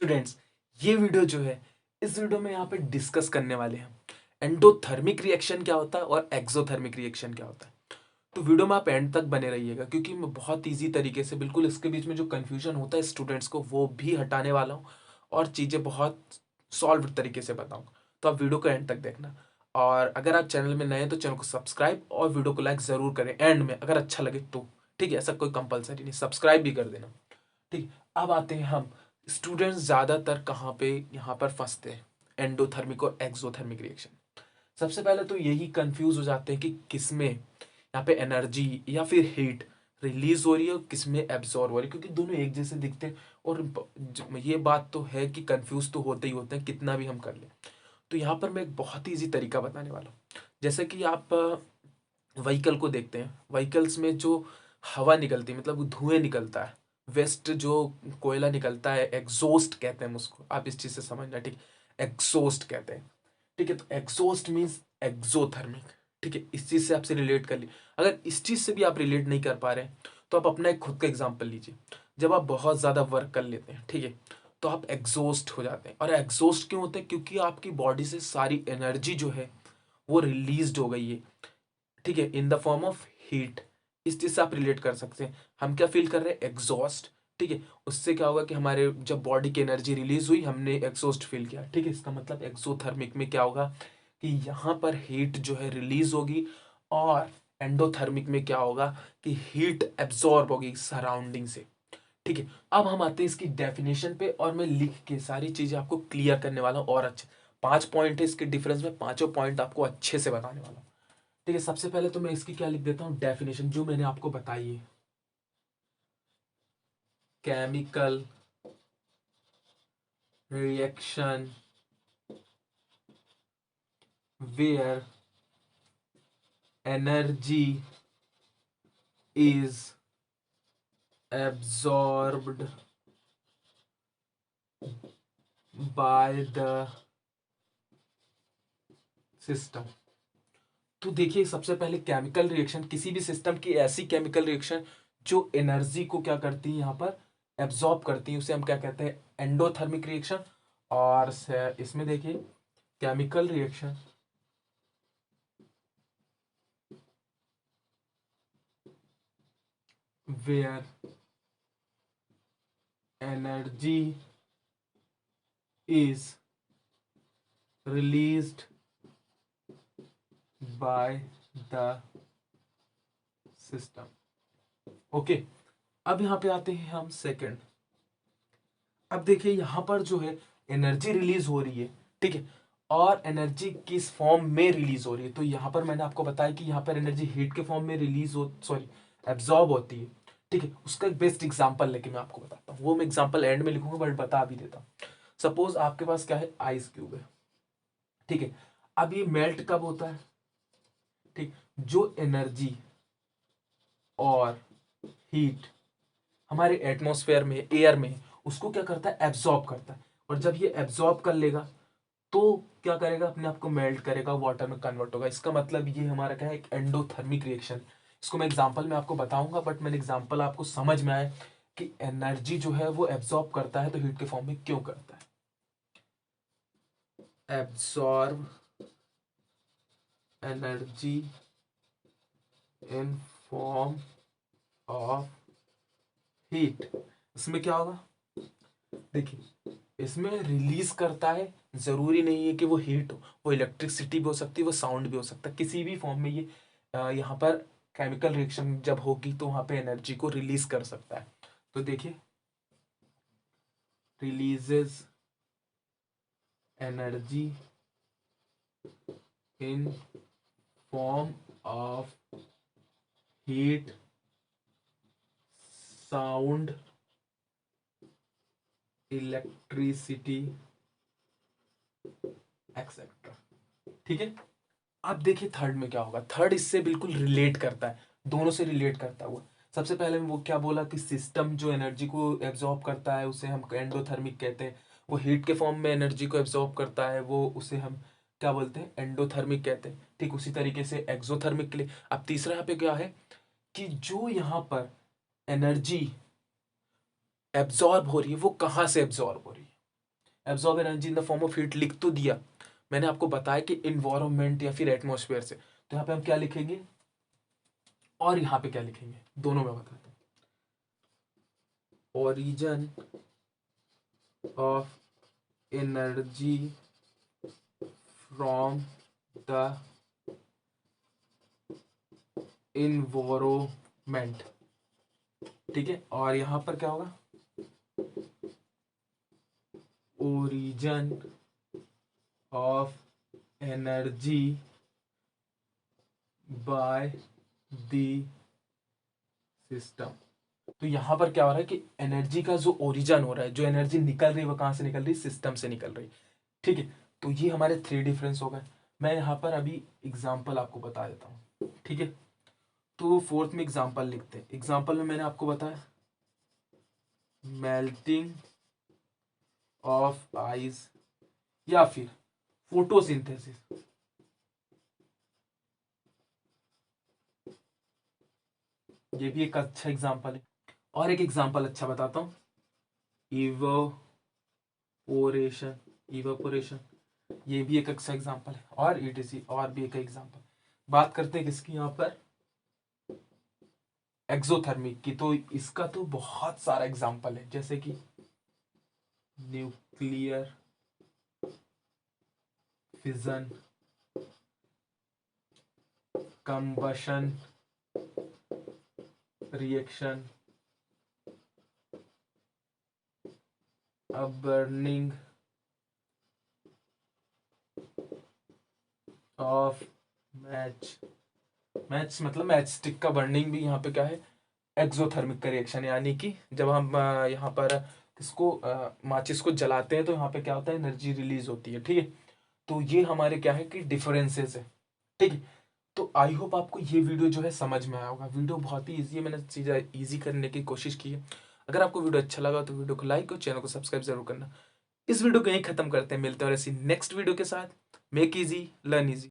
Students, ये video जो है, इस वीडियो में यहाँ पे डिस्कस करने वाले हैं एंडोथर्मिक रिएक्शन क्या होता है और एक्सोथर्मिक रिएक्शन क्या होता है। तो वीडियो में आप एंड तक बने रहिएगा क्योंकि मैं बहुत ईजी तरीके से बिल्कुल इसके बीच में जो कन्फ्यूजन होता है स्टूडेंट्स को वो भी हटाने वाला हूँ और चीज़ें बहुत सॉल्व तरीके से बताऊँगा। तो आप वीडियो को एंड तक देखना और अगर आप चैनल में नए हैं तो चैनल को सब्सक्राइब और वीडियो को लाइक ज़रूर करें एंड में अगर अच्छा लगे तो। ठीक है, ऐसा कोई कंपलसरी नहीं, सब्सक्राइब भी कर देना। ठीक, अब आते हैं हम स्टूडेंट्स ज़्यादातर कहाँ पे यहाँ पर फंसते हैं एंडोथर्मिक और एक्सोथर्मिक रिएक्शन। सबसे पहले तो यही कंफ्यूज हो जाते हैं कि किसमें यहाँ पे एनर्जी या फिर हीट रिलीज हो रही है और किसमें एब्जॉर्ब हो रही है, क्योंकि दोनों एक जैसे दिखते हैं। और ये बात तो है कि कंफ्यूज तो होते ही होते हैं कितना भी हम कर लें। तो यहाँ पर मैं एक बहुत ही ईजी तरीका बताने वाला हूँ। जैसे कि आप व्हीकल को देखते हैं, व्हीकल्स में जो हवा निकलती है मतलब धुएं निकलता है, वेस्ट जो कोयला निकलता है, एग्जॉस्ट कहते हैं उसको, आप इस चीज से समझना। ठीक, एग्जॉस्ट कहते हैं। ठीक है, तो एग्जॉस्ट मीन्स एक्सोथर्मिक। ठीक है, इस चीज से आपसे रिलेट कर ली। अगर इस चीज से भी आप रिलेट नहीं कर पा रहे हैं तो आप अपना एक खुद का एग्जाम्पल लीजिए। जब आप बहुत ज्यादा वर्क कर लेते हैं, ठीक है, तो आप एग्जॉस्ट हो जाते हैं। और एग्जॉस्ट क्यों होते हैं? क्योंकि आपकी बॉडी से सारी एनर्जी जो है वो रिलीज हो गई है। ठीक है, in the form of heat. इस चीज से आप रिलेट कर सकते हैं। हम क्या फील कर रहे हैं? एग्जॉस्ट। ठीक है, उससे क्या होगा कि हमारे जब बॉडी की एनर्जी रिलीज हुई हमने एग्जॉस्ट फील किया। ठीक है, इसका मतलब एक्सोथर्मिक में क्या होगा कि यहाँ पर हीट जो है रिलीज होगी और एंडोथर्मिक में क्या होगा कि हीट एब्जॉर्ब होगी सराउंडिंग से। ठीक है, अब हम आते हैं इसकी डेफिनेशन पे और मैं लिख के सारी चीजें आपको क्लियर करने वाला हूँ। और अच्छे 5 पॉइंट है इसके डिफरेंस में, पांचों पॉइंट आपको अच्छे से बताने वाला हूँ। ठीक है, सबसे पहले तो मैं इसकी क्या लिख देता हूँ, डेफिनेशन जो मैंने आपको बताई है। Chemical reaction where energy is absorbed by the system। तो देखिए, सबसे पहले केमिकल रिएक्शन, किसी भी सिस्टम की ऐसी केमिकल रिएक्शन जो एनर्जी को क्या करती है यहाँ पर एब्जॉर्ब करती है, उसे हम क्या कहते हैं? Endothermic reaction. और इसमें देखिए chemical reaction where energy is released by the system। Okay, अब यहां पे आते हैं हम सेकंड। अब देखिए यहां पर जो है एनर्जी रिलीज हो रही है, ठीक है, और एनर्जी किस फॉर्म में रिलीज हो रही है? तो यहां पर मैंने आपको बताया कि यहां पर एनर्जी हीट के फॉर्म में रिलीज हो, सॉरी, एब्जॉर्ब होती है। ठीक है, उसका एक बेस्ट एग्जांपल लेके मैं आपको बताता हूँ, वो मैं एग्जांपल एंड में लिखूंगा बट बता भी देता हूँ। सपोज आपके पास क्या है? आइस क्यूब है। ठीक है, अब ये मेल्ट कब होता है? ठीक, जो एनर्जी और हीट हमारे एटमॉस्फेयर में, एयर में है, उसको क्या करता है? एब्जॉर्ब करता है। और जब ये एब्जॉर्ब कर लेगा तो क्या करेगा? अपने आप को मेल्ट करेगा, वाटर में कन्वर्ट होगा। इसका मतलब ये हमारा क्या है? एक एंडोथर्मिक रिएक्शन। इसको मैं एग्जांपल में आपको बताऊंगा बट मैंने एग्जांपल आपको समझ में आए कि एनर्जी जो है वो एब्जॉर्ब करता है तो हीट के फॉर्म में क्यों करता है? Absorb energy in form of heat. इसमें क्या होगा? देखिए, इसमें रिलीज करता है, जरूरी नहीं है कि वो हीट हो, वो इलेक्ट्रिसिटी भी हो सकती है, वो साउंड भी हो सकता है, किसी भी फॉर्म में ये यहाँ पर केमिकल रिएक्शन जब होगी तो वहां पे एनर्जी को रिलीज कर सकता है। तो देखिए, releases energy in form of heat, sound, electricity etcetera. ठीक है, अब देखिए थर्ड में क्या होगा। थर्ड इससे बिल्कुल रिलेट करता है, दोनों से रिलेट करता हुआ। सबसे पहले वो क्या बोला कि सिस्टम जो एनर्जी को एब्जॉर्ब करता है उसे हम एंडोथर्मिक कहते हैं। वो हीट के फॉर्म में एनर्जी को एब्जॉर्ब करता है, वो उसे हम क्या बोलते हैं? एंडोथर्मिक कहते हैं। ठीक उसी तरीके से एक्सोथर्मिक के लिए। अब तीसरा यहाँ पे क्या है कि जो यहाँ पर एनर्जी एब्जॉर्ब हो रही है वो कहाँ से एब्जॉर्ब हो रही है? Absorb energy in the form of heat लिख तो दिया, मैंने आपको बताया कि इन्वायरमेंट या फिर एटमॉस्फेयर से। तो यहाँ पे हम क्या लिखेंगे और यहाँ पे क्या लिखेंगे, दोनों में बताते हैं। Origin of energy from the environment, ठीक है। और यहां पर क्या होगा, origin of energy by the system. तो यहां पर क्या हो रहा है कि एनर्जी का जो ओरिजिन हो रहा है, जो एनर्जी निकल रही है वो कहां से निकल रही है, सिस्टम से निकल रही है, ठीक है। तो ये हमारे 3 डिफरेंस हो गए। मैं यहाँ पर अभी एग्जाम्पल आपको बता देता हूँ, ठीक है। तो फोर्थ में एग्जाम्पल लिखते हैं। एग्जाम्पल में मैंने आपको बताया मेल्टिंग ऑफ आइस या फिर फोटोसिंथेसिस। ये भी एक अच्छा एग्जाम्पल है। और एक एग्जाम्पल अच्छा बताता हूँ, इवोपोरेशन। इवोपोरेशन ये भी एक अच्छा एग्जाम्पल है, और ईटीसी और भी एक एग्जाम्पल। बात करते हैं किसकी यहाँ पर, एक्सोथर्मिक की। तो इसका तो बहुत सारा एग्जाम्पल है, जैसे कि nuclear fission, combustion reaction, burning of match. Match मतलब मैच स्टिक का बर्निंग भी यहाँ पे क्या है, एक्सोथर्मिक का रिएक्शन। यानी कि जब हम यहाँ पर इसको माचिस को जलाते हैं तो यहाँ पे क्या होता है, एनर्जी रिलीज होती है, ठीक है। तो ये हमारे क्या है कि डिफरेंसेस है, ठीक है। तो आई होप आपको ये वीडियो जो है समझ में आया होगा। वीडियो बहुत ही ईजी है, मैंने चीज़ें ईजी करने की कोशिश की है। अगर आपको वीडियो अच्छा लगा तो वीडियो को लाइक और चैनल को सब्सक्राइब जरूर करना। इस वीडियो को यहीं खत्म करते हैं, मिलते हैं और ऐसी नेक्स्ट वीडियो के साथ। Make easy learn easy.